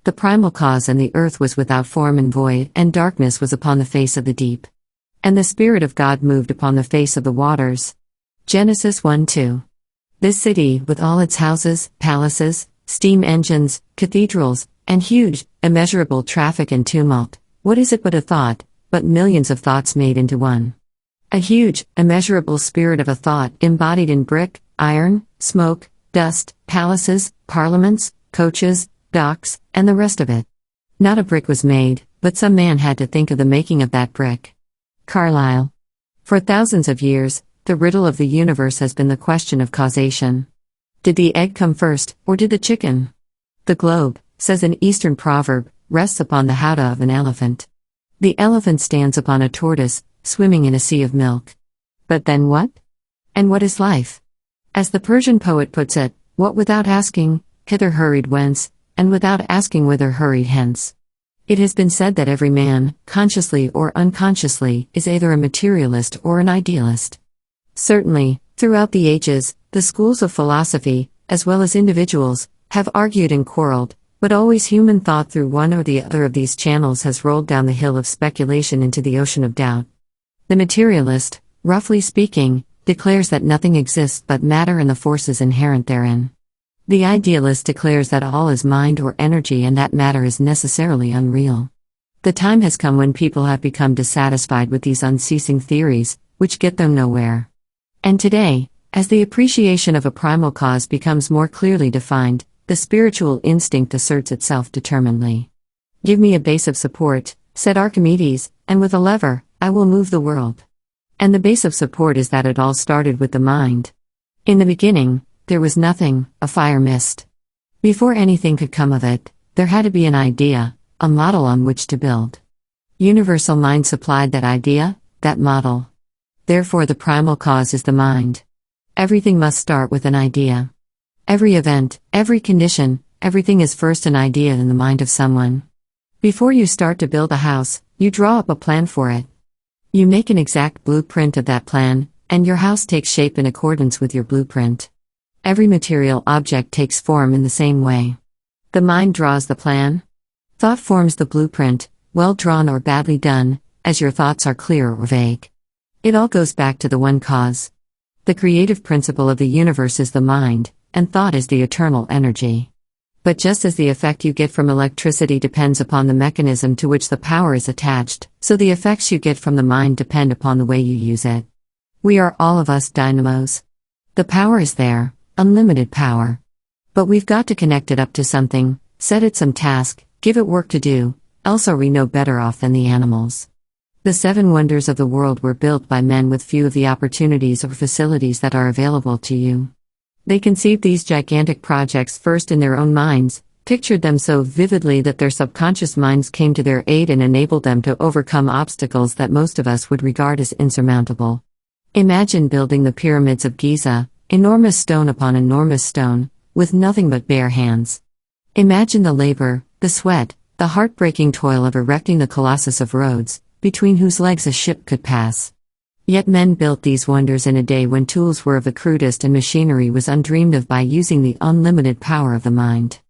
The primal cause, and the earth was without form and void, and darkness was upon the face of the deep. And the Spirit of God moved upon the face of the waters. Genesis 1:2. This city, with all its houses, palaces, steam engines, cathedrals, and huge, immeasurable traffic and tumult, what is it but a thought, but millions of thoughts made into one? A huge, immeasurable spirit of a thought embodied in brick, iron, smoke, dust, palaces, parliaments, coaches, docks, and the rest of it. Not a brick was made, but some man had to think of the making of that brick. Carlyle. For thousands of years, the riddle of the universe has been the question of causation. Did the egg come first, or did the chicken? The globe, says an Eastern proverb, rests upon the howdah of an elephant. The elephant stands upon a tortoise, swimming in a sea of milk. But then what? And what is life? As the Persian poet puts it, what without asking, hither hurried whence, and without asking whither hurried hence. It has been said that every man, consciously or unconsciously, is either a materialist or an idealist. Certainly, throughout the ages, the schools of philosophy, as well as individuals, have argued and quarreled, but always human thought through one or the other of these channels has rolled down the hill of speculation into the ocean of doubt. The materialist, roughly speaking, declares that nothing exists but matter and the forces inherent therein. The idealist declares that all is mind or energy and that matter is necessarily unreal. The time has come when people have become dissatisfied with these unceasing theories, which get them nowhere. And today, as the appreciation of a primal cause becomes more clearly defined, the spiritual instinct asserts itself determinedly. Give me a base of support, said Archimedes, and with a lever, I will move the world. And the base of support is that it all started with the mind. In the beginning, there was nothing, a fire mist. Before anything could come of it, there had to be an idea, a model on which to build. Universal mind supplied that idea, that model. Therefore the primal cause is the mind. Everything must start with an idea. Every event, every condition, everything is first an idea in the mind of someone. Before you start to build a house, you draw up a plan for it. You make an exact blueprint of that plan, and your house takes shape in accordance with your blueprint. Every material object takes form in the same way. The mind draws the plan. Thought forms the blueprint, well drawn or badly done, as your thoughts are clear or vague. It all goes back to the one cause. The creative principle of the universe is the mind, and thought is the eternal energy. But just as the effect you get from electricity depends upon the mechanism to which the power is attached, so the effects you get from the mind depend upon the way you use it. We are all of us dynamos. The power is there, unlimited power. But we've got to connect it up to something, set it some task, give it work to do, else are we no better off than the animals. The 7 wonders of the world were built by men with few of the opportunities or facilities that are available to you. They conceived these gigantic projects first in their own minds, pictured them so vividly that their subconscious minds came to their aid and enabled them to overcome obstacles that most of us would regard as insurmountable. Imagine building the pyramids of Giza, enormous stone upon enormous stone, with nothing but bare hands. Imagine the labor, the sweat, the heartbreaking toil of erecting the Colossus of Rhodes, between whose legs a ship could pass. Yet men built these wonders in a day when tools were of the crudest and machinery was undreamed of by using the unlimited power of the mind.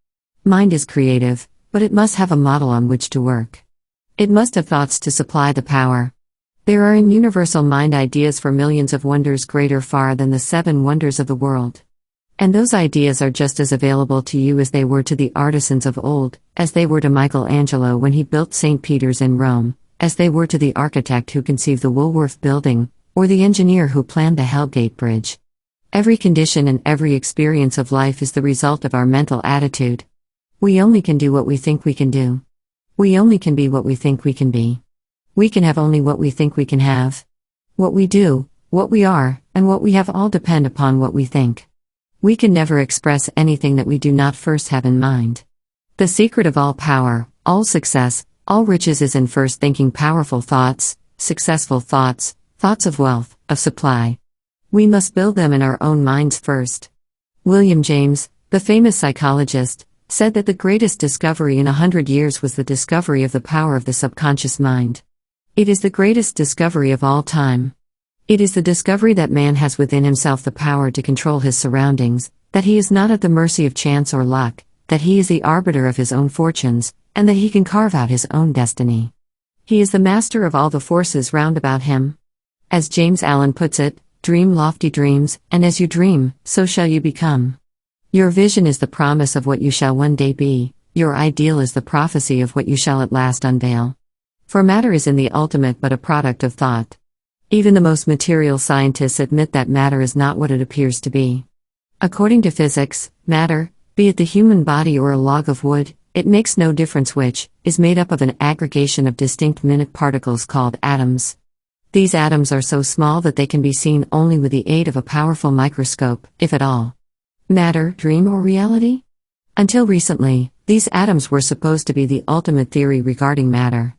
Mind is creative, but it must have a model on which to work. It must have thoughts to supply the power. There are in universal mind ideas for millions of wonders greater far than the 7 wonders of the world. And those ideas are just as available to you as they were to the artisans of old, as they were to Michelangelo when he built St. Peter's in Rome, as they were to the architect who conceived the Woolworth Building, or the engineer who planned the Hellgate Bridge. Every condition and every experience of life is the result of our mental attitude. We only can do what we think we can do. We only can be what we think we can be. We can have only what we think we can have. What we do, what we are, and what we have all depend upon what we think. We can never express anything that we do not first have in mind. The secret of all power, all success, all riches is in first thinking powerful thoughts, successful thoughts, thoughts of wealth, of supply. We must build them in our own minds first. William James, the famous psychologist, said that the greatest discovery in 100 years was the discovery of the power of the subconscious mind. It is the greatest discovery of all time. It is the discovery that man has within himself the power to control his surroundings, that he is not at the mercy of chance or luck, that he is the arbiter of his own fortunes, and that he can carve out his own destiny. He is the master of all the forces round about him. As James Allen puts it, dream lofty dreams, and as you dream, so shall you become. Your vision is the promise of what you shall one day be, your ideal is the prophecy of what you shall at last unveil. For matter is in the ultimate but a product of thought. Even the most material scientists admit that matter is not what it appears to be. According to physics, matter, be it the human body or a log of wood, it makes no difference which, is made up of an aggregation of distinct minute particles called atoms. These atoms are so small that they can be seen only with the aid of a powerful microscope, if at all. Matter, dream or reality? Until recently, these atoms were supposed to be the ultimate theory regarding matter.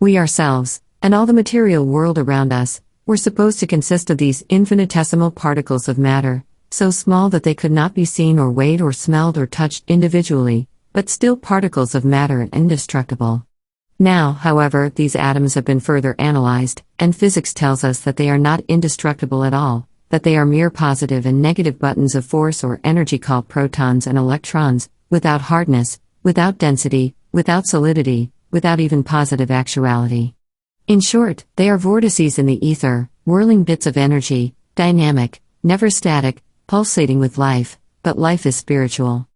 We ourselves, and all the material world around us, were supposed to consist of these infinitesimal particles of matter, so small that they could not be seen or weighed or smelled or touched individually, but still particles of matter and indestructible. Now, however, these atoms have been further analyzed, and physics tells us that they are not indestructible at all, that they are mere positive and negative buttons of force or energy called protons and electrons, without hardness, without density, without solidity, without even positive actuality. In short, they are vortices in the ether, whirling bits of energy, dynamic, never static, pulsating with life, but life is spiritual.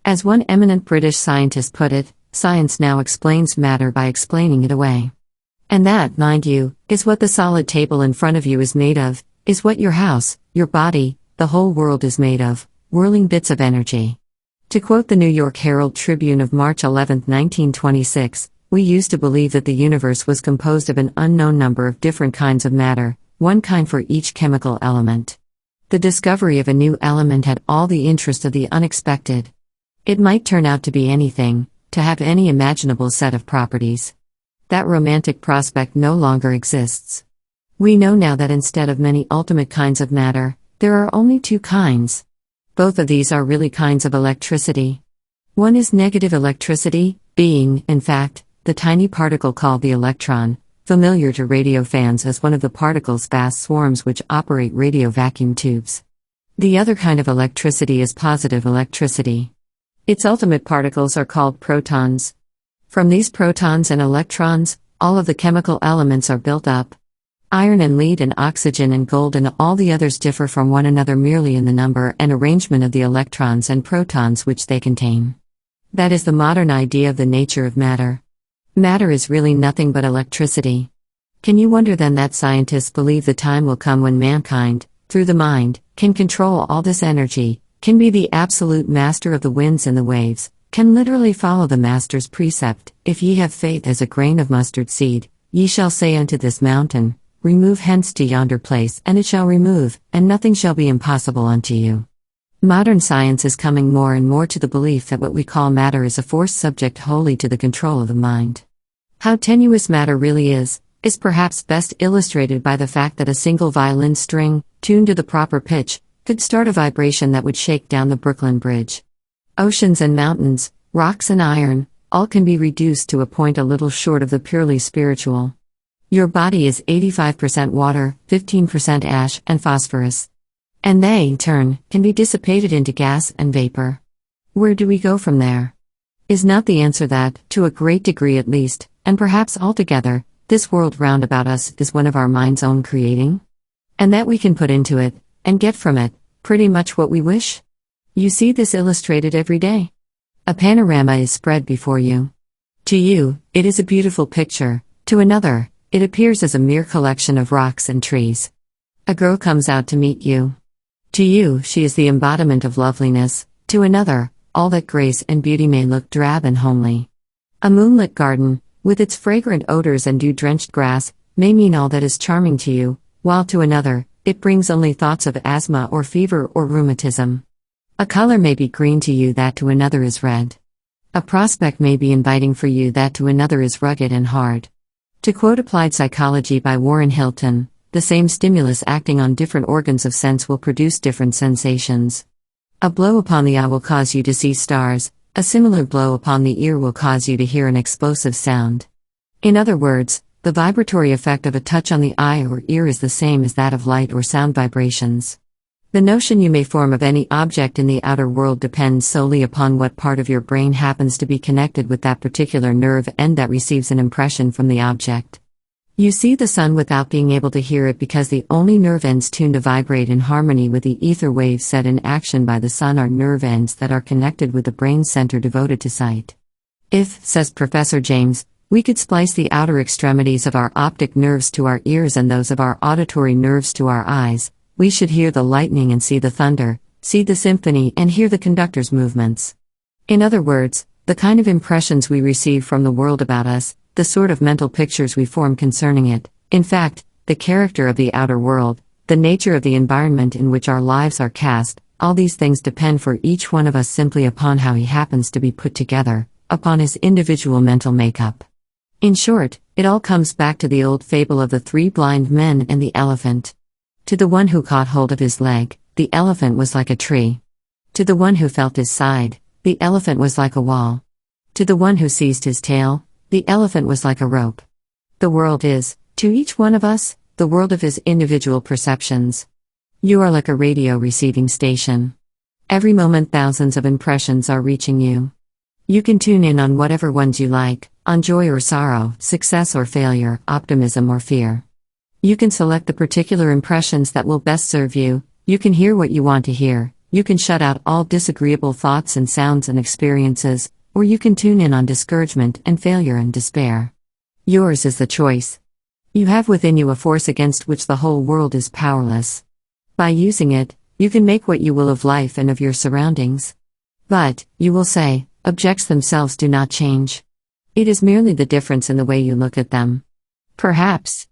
As one eminent British scientist put it, science now explains matter by explaining it away. And that, mind you, is what the solid table in front of you is made of, is what your house, your body, the whole world is made of, whirling bits of energy. To quote the New York Herald Tribune of March 11, 1926, we used to believe that the universe was composed of an unknown number of different kinds of matter, one kind for each chemical element. The discovery of a new element had all the interest of the unexpected. It might turn out to be anything, to have any imaginable set of properties. That romantic prospect no longer exists. We know now that instead of many ultimate kinds of matter, there are only two kinds. Both of these are really kinds of electricity. One is negative electricity, being, in fact, the tiny particle called the electron, familiar to radio fans as one of the particle's vast swarms which operate radio vacuum tubes. The other kind of electricity is positive electricity. Its ultimate particles are called protons. From these protons and electrons, all of the chemical elements are built up. Iron and lead and oxygen and gold and all the others differ from one another merely in the number and arrangement of the electrons and protons which they contain. That is the modern idea of the nature of matter. Matter is really nothing but electricity. Can you wonder then that scientists believe the time will come when mankind, through the mind, can control all this energy, can be the absolute master of the winds and the waves, can literally follow the master's precept, if ye have faith as a grain of mustard seed, ye shall say unto this mountain, remove hence to yonder place, and it shall remove, and nothing shall be impossible unto you. Modern science is coming more and more to the belief that what we call matter is a force subject wholly to the control of the mind. How tenuous matter really is perhaps best illustrated by the fact that a single violin string, tuned to the proper pitch, could start a vibration that would shake down the Brooklyn Bridge. Oceans and mountains, rocks and iron, all can be reduced to a point a little short of the purely spiritual. Your body is 85% water, 15% ash and phosphorus. And they, in turn, can be dissipated into gas and vapor. Where do we go from there? Is not the answer that, to a great degree at least, and perhaps altogether, this world round about us is one of our mind's own creating? And that we can put into it, and get from it, pretty much what we wish? You see this illustrated every day. A panorama is spread before you. To you, it is a beautiful picture, to another, it appears as a mere collection of rocks and trees. A girl comes out to meet you. To you, she is the embodiment of loveliness, to another, all that grace and beauty may look drab and homely. A moonlit garden, with its fragrant odors and dew-drenched grass, may mean all that is charming to you, while to another, it brings only thoughts of asthma or fever or rheumatism. A color may be green to you that to another is red. A prospect may be inviting for you that to another is rugged and hard. To quote Applied Psychology by Warren Hilton, the same stimulus acting on different organs of sense will produce different sensations. A blow upon the eye will cause you to see stars, a similar blow upon the ear will cause you to hear an explosive sound. In other words, the vibratory effect of a touch on the eye or ear is the same as that of light or sound vibrations. The notion you may form of any object in the outer world depends solely upon what part of your brain happens to be connected with that particular nerve end that receives an impression from the object. You see the sun without being able to hear it because the only nerve ends tuned to vibrate in harmony with the ether waves set in action by the sun are nerve ends that are connected with the brain center devoted to sight. If, says Professor James, we could splice the outer extremities of our optic nerves to our ears and those of our auditory nerves to our eyes, we should hear the lightning and see the thunder, see the symphony and hear the conductor's movements. In other words, the kind of impressions we receive from the world about us, the sort of mental pictures we form concerning it, in fact, the character of the outer world, the nature of the environment in which our lives are cast, all these things depend for each one of us simply upon how he happens to be put together, upon his individual mental makeup. In short, it all comes back to the old fable of the three blind men and the elephant. To the one who caught hold of his leg, the elephant was like a tree. To the one who felt his side, the elephant was like a wall. To the one who seized his tail, the elephant was like a rope. The world is, to each one of us, the world of his individual perceptions. You are like a radio receiving station. Every moment thousands of impressions are reaching you. You can tune in on whatever ones you like, on joy or sorrow, success or failure, optimism or fear. You can select the particular impressions that will best serve you, you can hear what you want to hear, you can shut out all disagreeable thoughts and sounds and experiences, or you can tune in on discouragement and failure and despair. Yours is the choice. You have within you a force against which the whole world is powerless. By using it, you can make what you will of life and of your surroundings. But, you will say, objects themselves do not change. It is merely the difference in the way you look at them. Perhaps.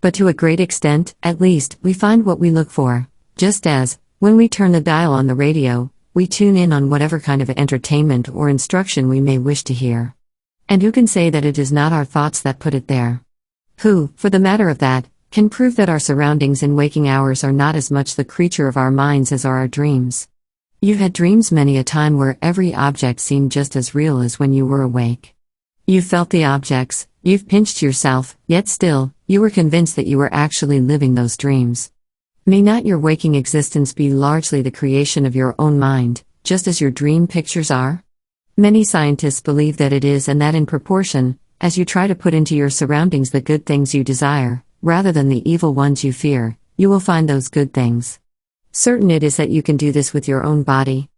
But to a great extent, at least, we find what we look for, just as, when we turn the dial on the radio, we tune in on whatever kind of entertainment or instruction we may wish to hear. And who can say that it is not our thoughts that put it there? Who, for the matter of that, can prove that our surroundings in waking hours are not as much the creature of our minds as are our dreams? You've had dreams many a time where every object seemed just as real as when you were awake. You felt the objects, you've pinched yourself, yet still, you were convinced that you were actually living those dreams. May not your waking existence be largely the creation of your own mind, just as your dream pictures are? Many scientists believe that it is, and that in proportion, as you try to put into your surroundings the good things you desire, rather than the evil ones you fear, you will find those good things. Certain it is that you can do this with your own body.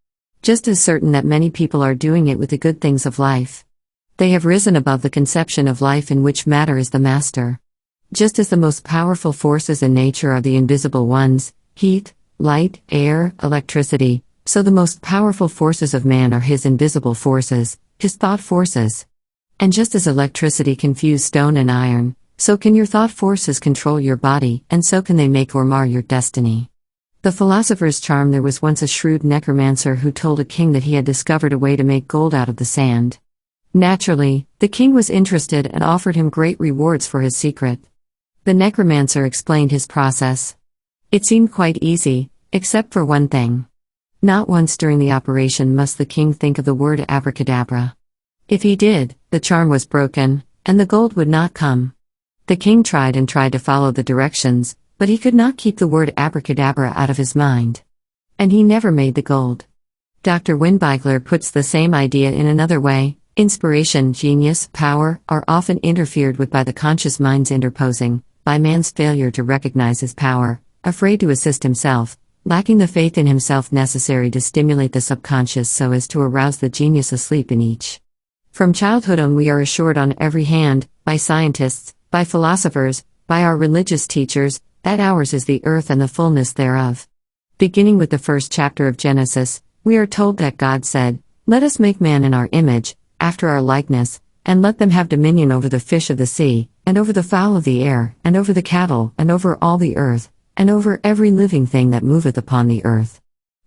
Just as certain that many people are doing it with the good things of life. They have risen above the conception of life in which matter is the master. Just as the most powerful forces in nature are the invisible ones, heat, light, air, electricity, so the most powerful forces of man are his invisible forces, his thought forces. And just as electricity can fuse stone and iron, so can your thought forces control your body, and so can they make or mar your destiny. The philosopher's charm. There was once a shrewd necromancer who told a king that he had discovered a way to make gold out of the sand. Naturally, the king was interested and offered him great rewards for his secret. The necromancer explained his process. It seemed quite easy, except for one thing. Not once during the operation must the king think of the word abracadabra. If he did, the charm was broken, and the gold would not come. The king tried and tried to follow the directions, but he could not keep the word abracadabra out of his mind. And he never made the gold. Dr. Windbeigler puts the same idea in another way. Inspiration, genius, power, are often interfered with by the conscious mind's interposing, by man's failure to recognize his power, afraid to assist himself, lacking the faith in himself necessary to stimulate the subconscious so as to arouse the genius asleep in each. From childhood on we are assured on every hand, by scientists, by philosophers, by our religious teachers, that ours is the earth and the fullness thereof. Beginning with the first chapter of Genesis, we are told that God said, "Let us make man in our image, after our likeness, and let them have dominion over the fish of the sea, and over the fowl of the air, and over the cattle, and over all the earth, and over every living thing that moveth upon the earth."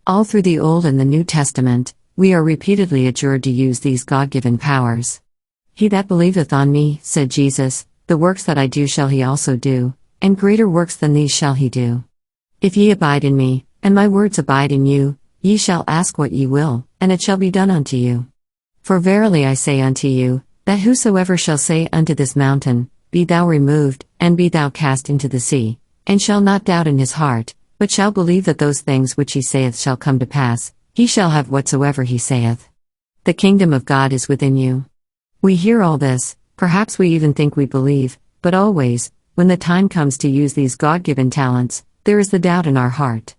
All through the Old and the New Testament, we are repeatedly adjured to use these God-given powers. "He that believeth on me," said Jesus, "the works that I do shall he also do, and greater works than these shall he do. If ye abide in me, and my words abide in you, ye shall ask what ye will, and it shall be done unto you. For verily I say unto you, that whosoever shall say unto this mountain, Be thou removed, and be thou cast into the sea, and shall not doubt in his heart, but shall believe that those things which he saith shall come to pass, he shall have whatsoever he saith. The kingdom of God is within you. We hear all this, perhaps we even think we believe, but always, when the time comes to use these God-given talents, there is the doubt in our heart.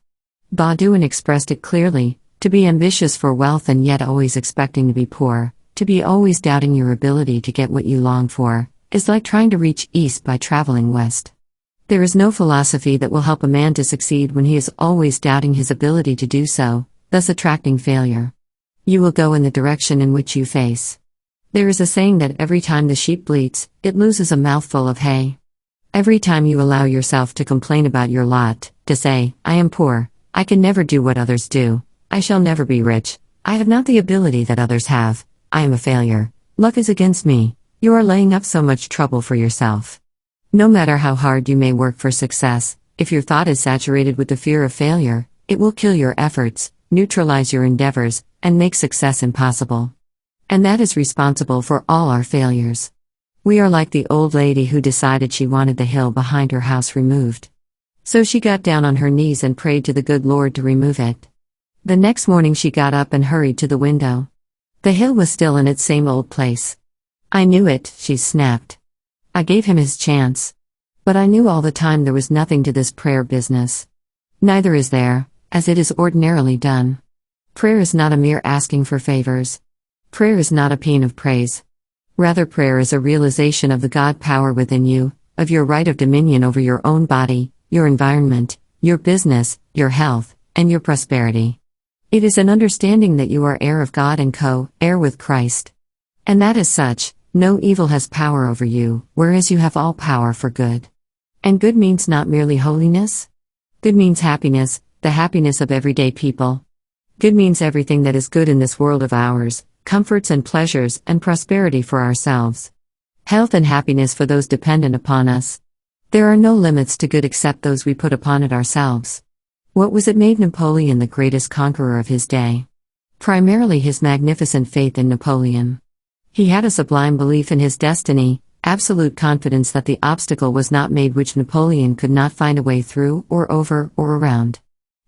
Bauduin expressed it clearly: to be ambitious for wealth and yet always expecting to be poor, to be always doubting your ability to get what you long for, is like trying to reach east by traveling west. There is no philosophy that will help a man to succeed when he is always doubting his ability to do so, thus attracting failure. You will go in the direction in which you face. There is a saying that every time the sheep bleats, it loses a mouthful of hay. Every time you allow yourself to complain about your lot, to say, I am poor, I can never do what others do, I shall never be rich, I have not the ability that others have, I am a failure, luck is against me, you are laying up so much trouble for yourself. No matter how hard you may work for success, if your thought is saturated with the fear of failure, it will kill your efforts, neutralize your endeavors, and make success impossible. And that is responsible for all our failures. We are like the old lady who decided she wanted the hill behind her house removed. So she got down on her knees and prayed to the good Lord to remove it. The next morning she got up and hurried to the window. The hill was still in its same old place. I knew it, she snapped. I gave him his chance. But I knew all the time there was nothing to this prayer business. Neither is there, as it is ordinarily done. Prayer is not a mere asking for favors. Prayer is not a paean of praise. Rather, prayer is a realization of the God power within you, of your right of dominion over your own body, your environment, your business, your health, and your prosperity. It is an understanding that you are heir of God and co-heir with Christ. And that as such, no evil has power over you, whereas you have all power for good. And good means not merely holiness. Good means happiness, the happiness of everyday people. Good means everything that is good in this world of ours, comforts and pleasures and prosperity for ourselves. Health and happiness for those dependent upon us. There are no limits to good except those we put upon it ourselves. What was it made Napoleon the greatest conqueror of his day? Primarily his magnificent faith in Napoleon. He had a sublime belief in his destiny, absolute confidence that the obstacle was not made which Napoleon could not find a way through or over or around.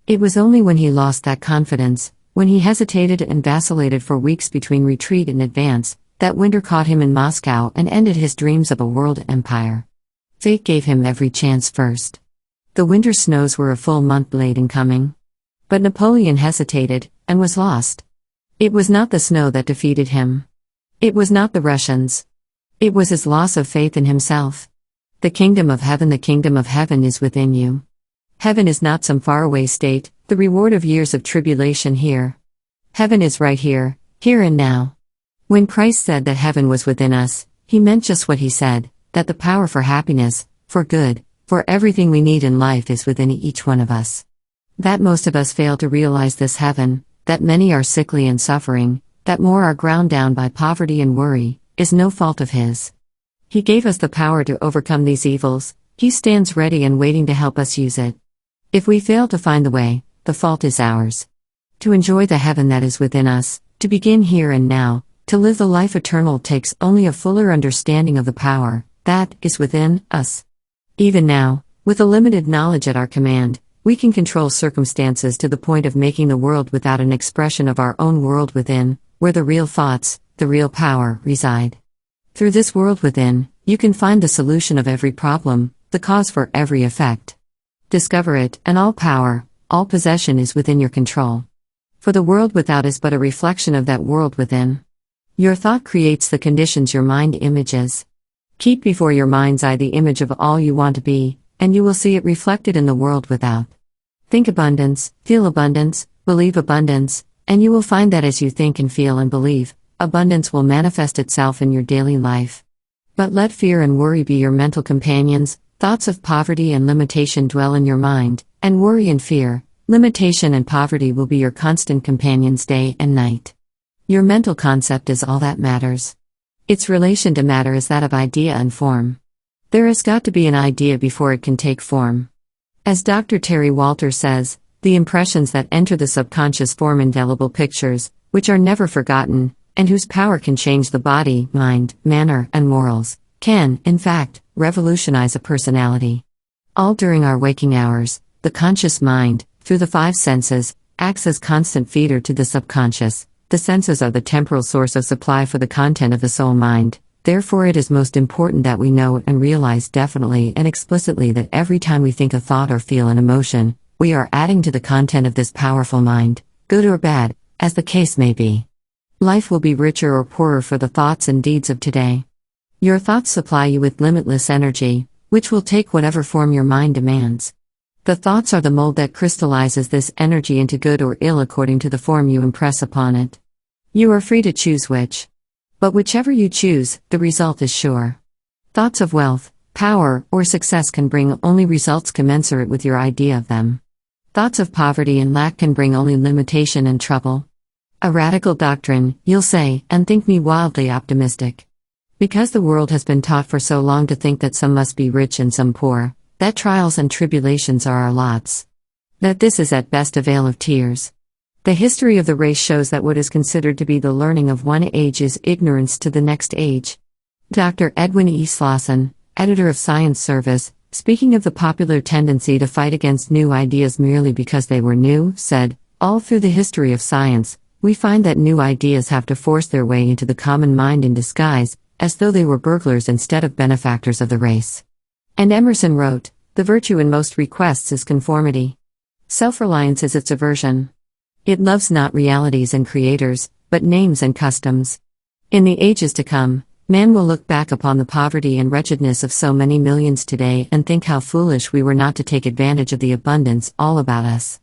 It was only when he lost that confidence, when he hesitated and vacillated for weeks between retreat and advance, that winter caught him in Moscow and ended his dreams of a world empire. Fate gave him every chance first. The winter snows were a full month late in coming. But Napoleon hesitated, and was lost. It was not the snow that defeated him. It was not the Russians. It was his loss of faith in himself. The kingdom of heaven is within you. Heaven is not some faraway state, the reward of years of tribulation here. Heaven is right here, here and now. When Christ said that heaven was within us, he meant just what he said, that the power for happiness, for good, for everything we need in life is within each one of us. That most of us fail to realize this heaven, that many are sickly and suffering, that more are ground down by poverty and worry, is no fault of his. He gave us the power to overcome these evils, he stands ready and waiting to help us use it. If we fail to find the way, the fault is ours. To enjoy the heaven that is within us, to begin here and now, to live the life eternal takes only a fuller understanding of the power that is within us. Even now, with a limited knowledge at our command, we can control circumstances to the point of making the world without an expression of our own world within, where the real thoughts, the real power, reside. Through this world within, you can find the solution of every problem, the cause for every effect. Discover it, and all power, all possession is within your control. For the world without is but a reflection of that world within. Your thought creates the conditions your mind images. Keep before your mind's eye the image of all you want to be, and you will see it reflected in the world without. Think abundance, feel abundance, believe abundance, and you will find that as you think and feel and believe, abundance will manifest itself in your daily life. But let fear and worry be your mental companions, thoughts of poverty and limitation dwell in your mind, and worry and fear, limitation and poverty will be your constant companions day and night. Your mental concept is all that matters. Its relation to matter is that of idea and form. There has got to be an idea before it can take form. As Dr. Terry Walter says, the impressions that enter the subconscious form indelible pictures, which are never forgotten, and whose power can change the body, mind, manner, and morals, can, in fact, revolutionize a personality. All during our waking hours, the conscious mind, through the five senses, acts as constant feeder to the subconscious. The senses are the temporal source of supply for the content of the soul mind. Therefore it is most important that we know and realize definitely and explicitly that every time we think a thought or feel an emotion, we are adding to the content of this powerful mind, good or bad, as the case may be. Life will be richer or poorer for the thoughts and deeds of today. Your thoughts supply you with limitless energy, which will take whatever form your mind demands. The thoughts are the mold that crystallizes this energy into good or ill according to the form you impress upon it. You are free to choose which. But whichever you choose, the result is sure. Thoughts of wealth, power, or success can bring only results commensurate with your idea of them. Thoughts of poverty and lack can bring only limitation and trouble. A radical doctrine, you'll say, and think me wildly optimistic. Because the world has been taught for so long to think that some must be rich and some poor, that trials and tribulations are our lots. That this is at best a vale of tears. The history of the race shows that what is considered to be the learning of one age is ignorance to the next age. Dr. Edwin E. Slauson, editor of Science Service, speaking of the popular tendency to fight against new ideas merely because they were new, said, "All through the history of science, we find that new ideas have to force their way into the common mind in disguise, as though they were burglars instead of benefactors of the race." And Emerson wrote, "The virtue in most requests is conformity. Self-reliance is its aversion. It loves not realities and creators, but names and customs." In the ages to come, man will look back upon the poverty and wretchedness of so many millions today and think how foolish we were not to take advantage of the abundance all about us.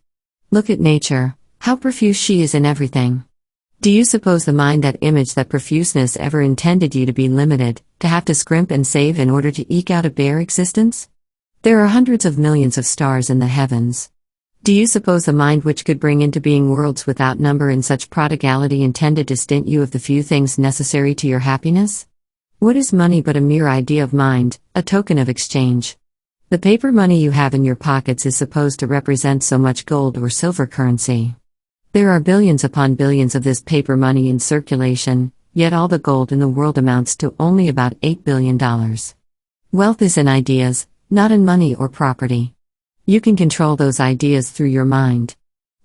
Look at nature, how profuse she is in everything. Do you suppose the mind that image that profuseness ever intended you to be limited, to have to scrimp and save in order to eke out a bare existence? There are hundreds of millions of stars in the heavens. Do you suppose the mind which could bring into being worlds without number in such prodigality intended to stint you of the few things necessary to your happiness? What is money but a mere idea of mind, a token of exchange? The paper money you have in your pockets is supposed to represent so much gold or silver currency. There are billions upon billions of this paper money in circulation, yet all the gold in the world amounts to only about $8 billion. Wealth is in ideas, not in money or property. You can control those ideas through your mind.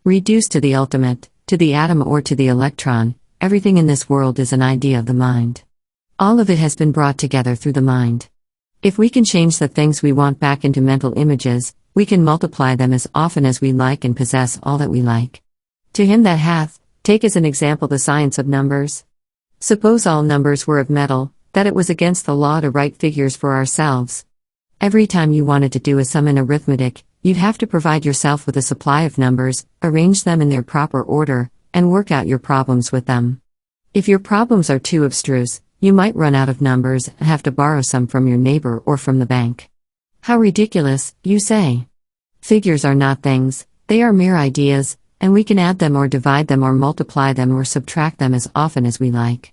Reduced to the ultimate, to the atom or to the electron, everything in this world is an idea of the mind. All of it has been brought together through the mind. If we can change the things we want back into mental images, we can multiply them as often as we like and possess all that we like. To him that hath, take as an example the science of numbers. Suppose all numbers were of metal, that it was against the law to write figures for ourselves. Every time you wanted to do a sum in arithmetic, you'd have to provide yourself with a supply of numbers, arrange them in their proper order, and work out your problems with them. If your problems are too abstruse, you might run out of numbers and have to borrow some from your neighbor or from the bank. How ridiculous, you say. Figures are not things, they are mere ideas, and we can add them or divide them or multiply them or subtract them as often as we like.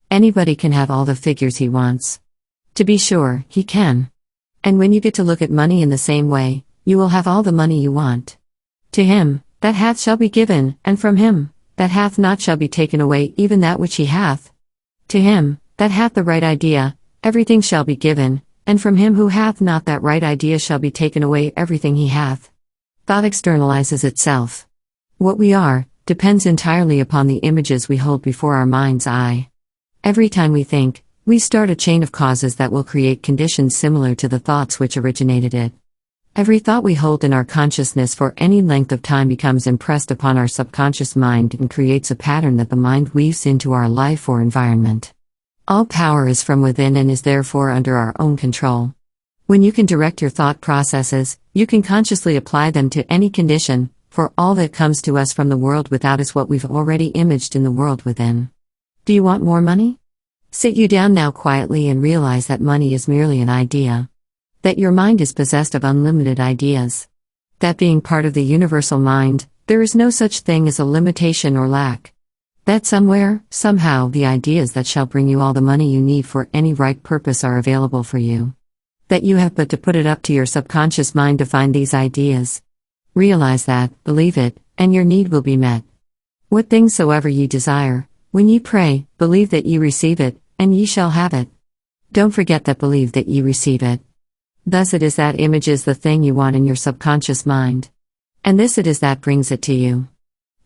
Anybody can have all the figures he wants. To be sure, he can. And when you get to look at money in the same way, you will have all the money you want. To him that hath shall be given, and from him that hath not shall be taken away even that which he hath. To him that hath the right idea, everything shall be given, and from him who hath not that right idea shall be taken away everything he hath. Thought externalizes itself. What we are, depends entirely upon the images we hold before our mind's eye. Every time we think, we start a chain of causes that will create conditions similar to the thoughts which originated it. Every thought we hold in our consciousness for any length of time becomes impressed upon our subconscious mind and creates a pattern that the mind weaves into our life or environment. All power is from within and is therefore under our own control. When you can direct your thought processes, you can consciously apply them to any condition, for all that comes to us from the world without is what we've already imaged in the world within. Do you want more money? Sit you down now quietly and realize that money is merely an idea. That your mind is possessed of unlimited ideas. That being part of the universal mind, there is no such thing as a limitation or lack. That somewhere, somehow, the ideas that shall bring you all the money you need for any right purpose are available for you. That you have but to put it up to your subconscious mind to find these ideas. Realize that, believe it, and your need will be met. What things soever ye desire, when ye pray, believe that ye receive it, and ye shall have it. Don't forget that believe that ye receive it. Thus it is that image is the thing you want in your subconscious mind. And this it is that brings it to you.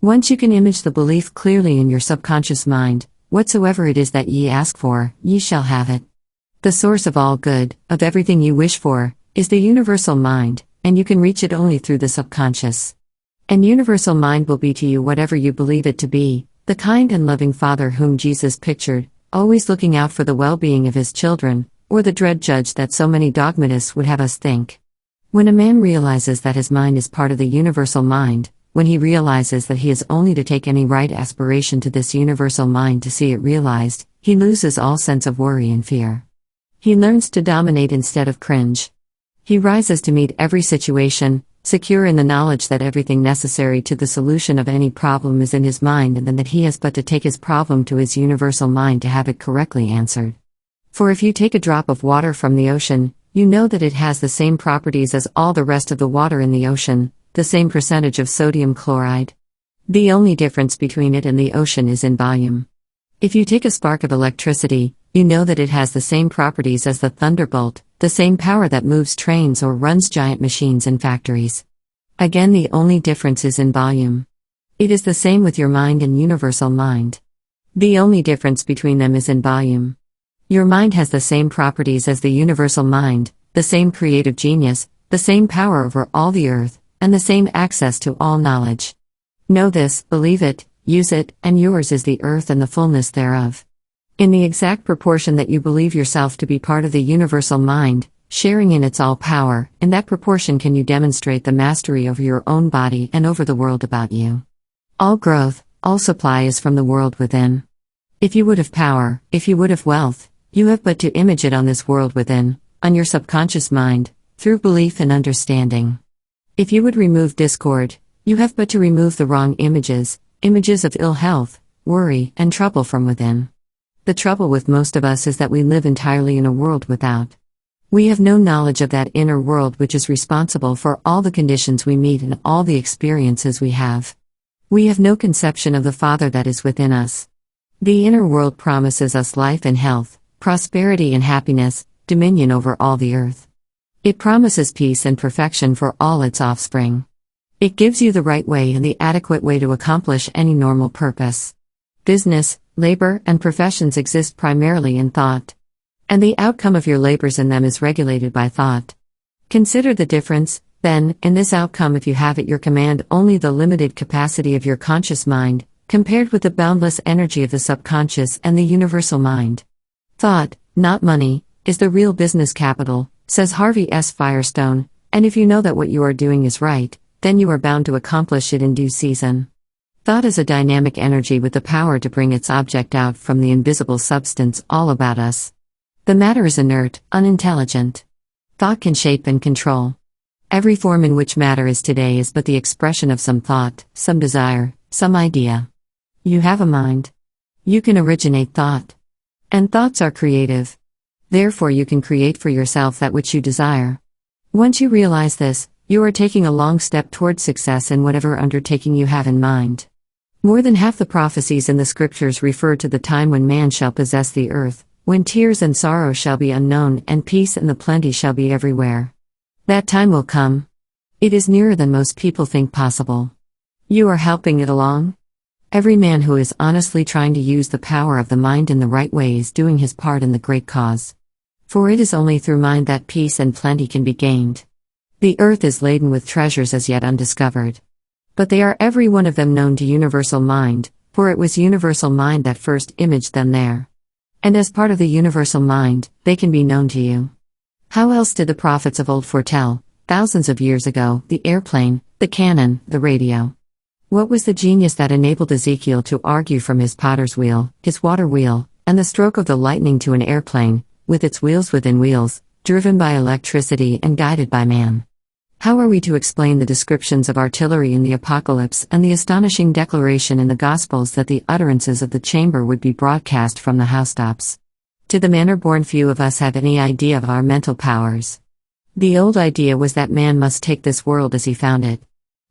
Once you can image the belief clearly in your subconscious mind, whatsoever it is that ye ask for, ye shall have it. The source of all good, of everything you wish for, is the universal mind, and you can reach it only through the subconscious. And universal mind will be to you whatever you believe it to be, the kind and loving Father whom Jesus pictured, always looking out for the well-being of his children, or the dread judge that so many dogmatists would have us think. When a man realizes that his mind is part of the universal mind, when he realizes that he is only to take any right aspiration to this universal mind to see it realized, he loses all sense of worry and fear. He learns to dominate instead of cringe. He rises to meet every situation, secure in the knowledge that everything necessary to the solution of any problem is in his mind, and then that he has but to take his problem to his universal mind to have it correctly answered. For if you take a drop of water from the ocean, you know that it has the same properties as all the rest of the water in the ocean, the same percentage of sodium chloride. The only difference between it and the ocean is in volume. If you take a spark of electricity, you know that it has the same properties as the thunderbolt, the same power that moves trains or runs giant machines in factories. Again, the only difference is in volume. It is the same with your mind and universal mind. The only difference between them is in volume. Your mind has the same properties as the universal mind, the same creative genius, the same power over all the earth, and the same access to all knowledge. Know this, believe it, use it, and yours is the earth and the fullness thereof. In the exact proportion that you believe yourself to be part of the universal mind, sharing in its all power, in that proportion can you demonstrate the mastery over your own body and over the world about you. All growth, all supply is from the world within. If you would have power, if you would have wealth, you have but to image it on this world within, on your subconscious mind, through belief and understanding. If you would remove discord, you have but to remove the wrong images, images of ill health, worry, and trouble from within. The trouble with most of us is that we live entirely in a world without. We have no knowledge of that inner world which is responsible for all the conditions we meet and all the experiences we have. We have no conception of the Father that is within us. The inner world promises us life and health, prosperity and happiness, dominion over all the earth. It promises peace and perfection for all its offspring. It gives you the right way and the adequate way to accomplish any normal purpose. Business, labor, and professions exist primarily in thought. And the outcome of your labors in them is regulated by thought. Consider the difference, then, in this outcome if you have at your command only the limited capacity of your conscious mind, compared with the boundless energy of the subconscious and the universal mind. Thought, not money, is the real business capital, says Harvey S. Firestone, and if you know that what you are doing is right, then you are bound to accomplish it in due season. Thought is a dynamic energy with the power to bring its object out from the invisible substance all about us. The matter is inert, unintelligent. Thought can shape and control. Every form in which matter is today is but the expression of some thought, some desire, some idea. You have a mind. You can originate thought. And thoughts are creative. Therefore you can create for yourself that which you desire. Once you realize this, you are taking a long step towards success in whatever undertaking you have in mind. More than half the prophecies in the scriptures refer to the time when man shall possess the earth, when tears and sorrow shall be unknown and peace and the plenty shall be everywhere. That time will come. It is nearer than most people think possible. You are helping it along. Every man who is honestly trying to use the power of the mind in the right way is doing his part in the great cause. For it is only through mind that peace and plenty can be gained. The earth is laden with treasures as yet undiscovered. But they are every one of them known to universal mind, for it was universal mind that first imaged them there. And as part of the universal mind, they can be known to you. How else did the prophets of old foretell, thousands of years ago, the airplane, the cannon, the radio? What was the genius that enabled Ezekiel to argue from his potter's wheel, his water wheel, and the stroke of the lightning to an airplane, with its wheels within wheels, driven by electricity and guided by man? How are we to explain the descriptions of artillery in the Apocalypse and the astonishing declaration in the Gospels that the utterances of the chamber would be broadcast from the housetops? To the manner-born few of us have any idea of our mental powers. The old idea was that man must take this world as he found it.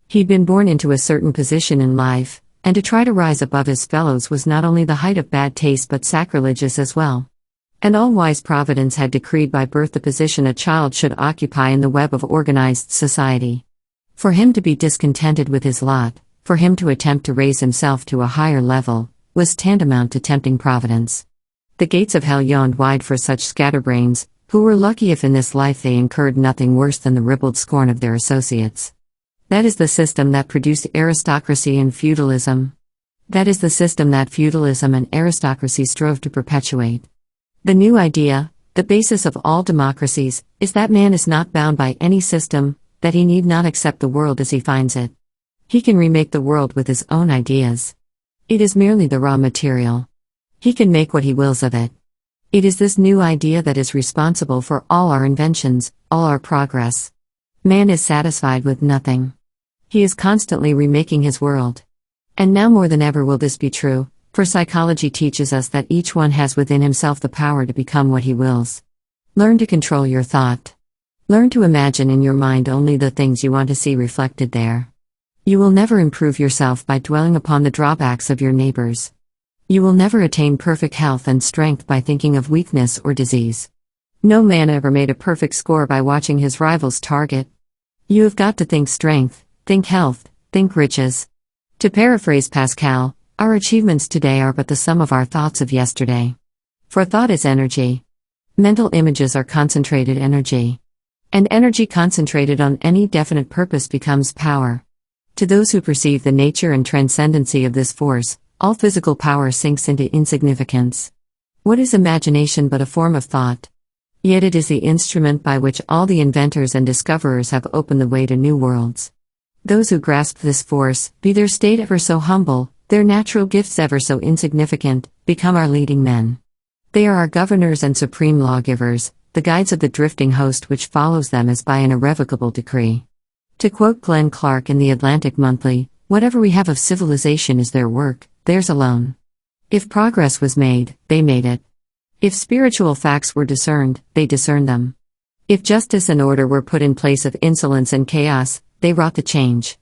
He'd been born into a certain position in life, and to try to rise above his fellows was not only the height of bad taste but sacrilegious as well. An all-wise providence had decreed by birth the position a child should occupy in the web of organized society. For him to be discontented with his lot, for him to attempt to raise himself to a higher level, was tantamount to tempting providence. The gates of hell yawned wide for such scatterbrains, who were lucky if in this life they incurred nothing worse than the ribald scorn of their associates. That is the system that produced aristocracy and feudalism. That is the system that feudalism and aristocracy strove to perpetuate. The new idea, the basis of all democracies, is that man is not bound by any system, that he need not accept the world as he finds it. He can remake the world with his own ideas. It is merely the raw material. He can make what he wills of it. It is this new idea that is responsible for all our inventions, all our progress. Man is satisfied with nothing. He is constantly remaking his world. And now more than ever will this be true, for psychology teaches us that each one has within himself the power to become what he wills. Learn to control your thought. Learn to imagine in your mind only the things you want to see reflected there. You will never improve yourself by dwelling upon the drawbacks of your neighbors. You will never attain perfect health and strength by thinking of weakness or disease. No man ever made a perfect score by watching his rival's target. You have got to think strength, think health, think riches. To paraphrase Pascal, our achievements today are but the sum of our thoughts of yesterday. For thought is energy. Mental images are concentrated energy. And energy concentrated on any definite purpose becomes power. To those who perceive the nature and transcendency of this force, all physical power sinks into insignificance. What is imagination but a form of thought? Yet it is the instrument by which all the inventors and discoverers have opened the way to new worlds. Those who grasp this force, be their state ever so humble, their natural gifts ever so insignificant, become our leading men. They are our governors and supreme lawgivers, the guides of the drifting host which follows them as by an irrevocable decree. To quote Glenn Clark in the Atlantic Monthly, whatever we have of civilization is their work, theirs alone. If progress was made, they made it. If spiritual facts were discerned, they discerned them. If justice and order were put in place of insolence and chaos, they wrought the change.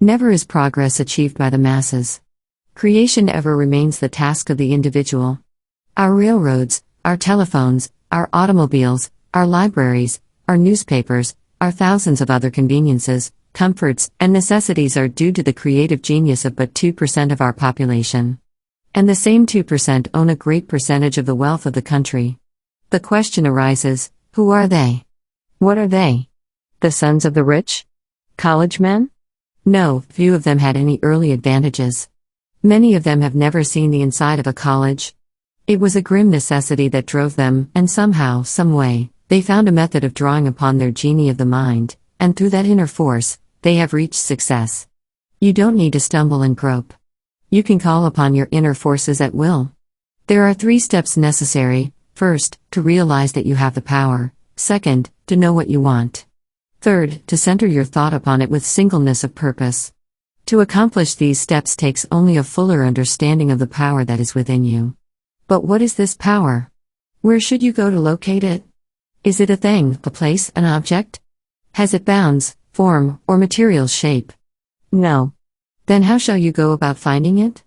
Never is progress achieved by the masses. Creation ever remains the task of the individual. Our railroads, our telephones, our automobiles, our libraries, our newspapers, our thousands of other conveniences, comforts, and necessities are due to the creative genius of but 2% of our population. And the same 2% own a great percentage of the wealth of the country. The question arises, who are they? What are they? The sons of the rich? College men? No, few of them had any early advantages. Many of them have never seen the inside of a college. It was a grim necessity that drove them, and somehow, some way, they found a method of drawing upon their genie of the mind, and through that inner force, they have reached success. You don't need to stumble and grope. You can call upon your inner forces at will. There are 3 steps necessary: first, to realize that you have the power; second, to know what you want; third, to center your thought upon it with singleness of purpose. To accomplish these steps takes only a fuller understanding of the power that is within you. But what is this power? Where should you go to locate it? Is it a thing, a place, an object? Has it bounds, form, or material shape? No. Then how shall you go about finding it?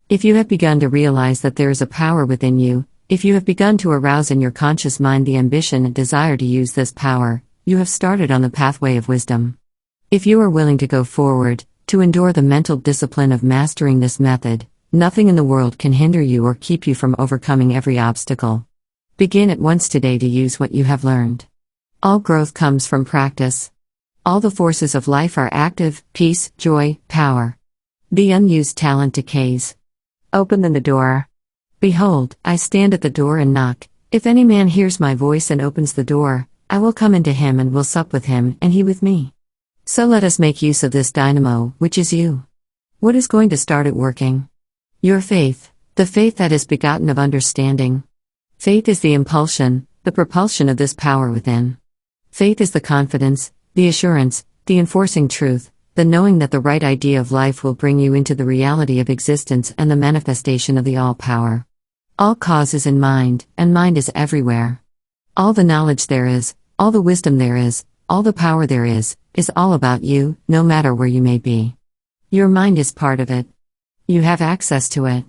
If you have begun to realize that there is a power within you, if you have begun to arouse in your conscious mind the ambition and desire to use this power, you have started on the pathway of wisdom. If you are willing to go forward, to endure the mental discipline of mastering this method, nothing in the world can hinder you or keep you from overcoming every obstacle. Begin at once today to use what you have learned. All growth comes from practice. All the forces of life are active: peace, joy, power. The unused talent decays. Open the door. Behold, I stand at the door and knock. If any man hears my voice and opens the door, I will come into him and will sup with him and he with me. So let us make use of this dynamo, which is you. What is going to start it working? Your faith, the faith that is begotten of understanding. Faith is the impulsion, the propulsion of this power within. Faith is the confidence, the assurance, the enforcing truth, the knowing that the right idea of life will bring you into the reality of existence and the manifestation of the all-power. All cause is in mind, and mind is everywhere. All the knowledge there is, all the wisdom there is, all the power there is all about you, no matter where you may be. Your mind is part of it. You have access to it.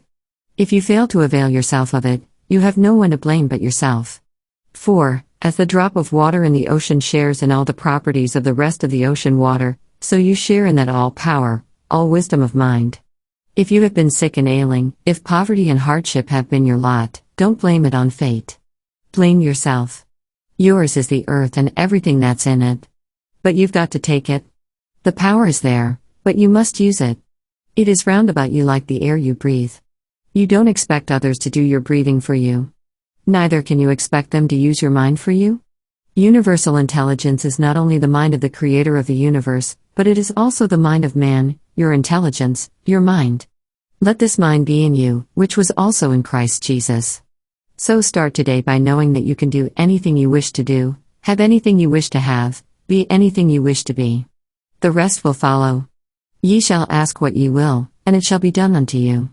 If you fail to avail yourself of it, you have no one to blame but yourself. 4. As the drop of water in the ocean shares in all the properties of the rest of the ocean water, so you share in that all power, all wisdom of mind. If you have been sick and ailing, if poverty and hardship have been your lot, don't blame it on fate. Blame yourself. Yours is the earth and everything that's in it. But you've got to take it. The power is there, but you must use it. It is round about you like the air you breathe. You don't expect others to do your breathing for you. Neither can you expect them to use your mind for you. Universal intelligence is not only the mind of the creator of the universe, but it is also the mind of man, your intelligence, your mind. Let this mind be in you, which was also in Christ Jesus. So start today by knowing that you can do anything you wish to do, have anything you wish to have, be anything you wish to be. The rest will follow. Ye shall ask what ye will, and it shall be done unto you.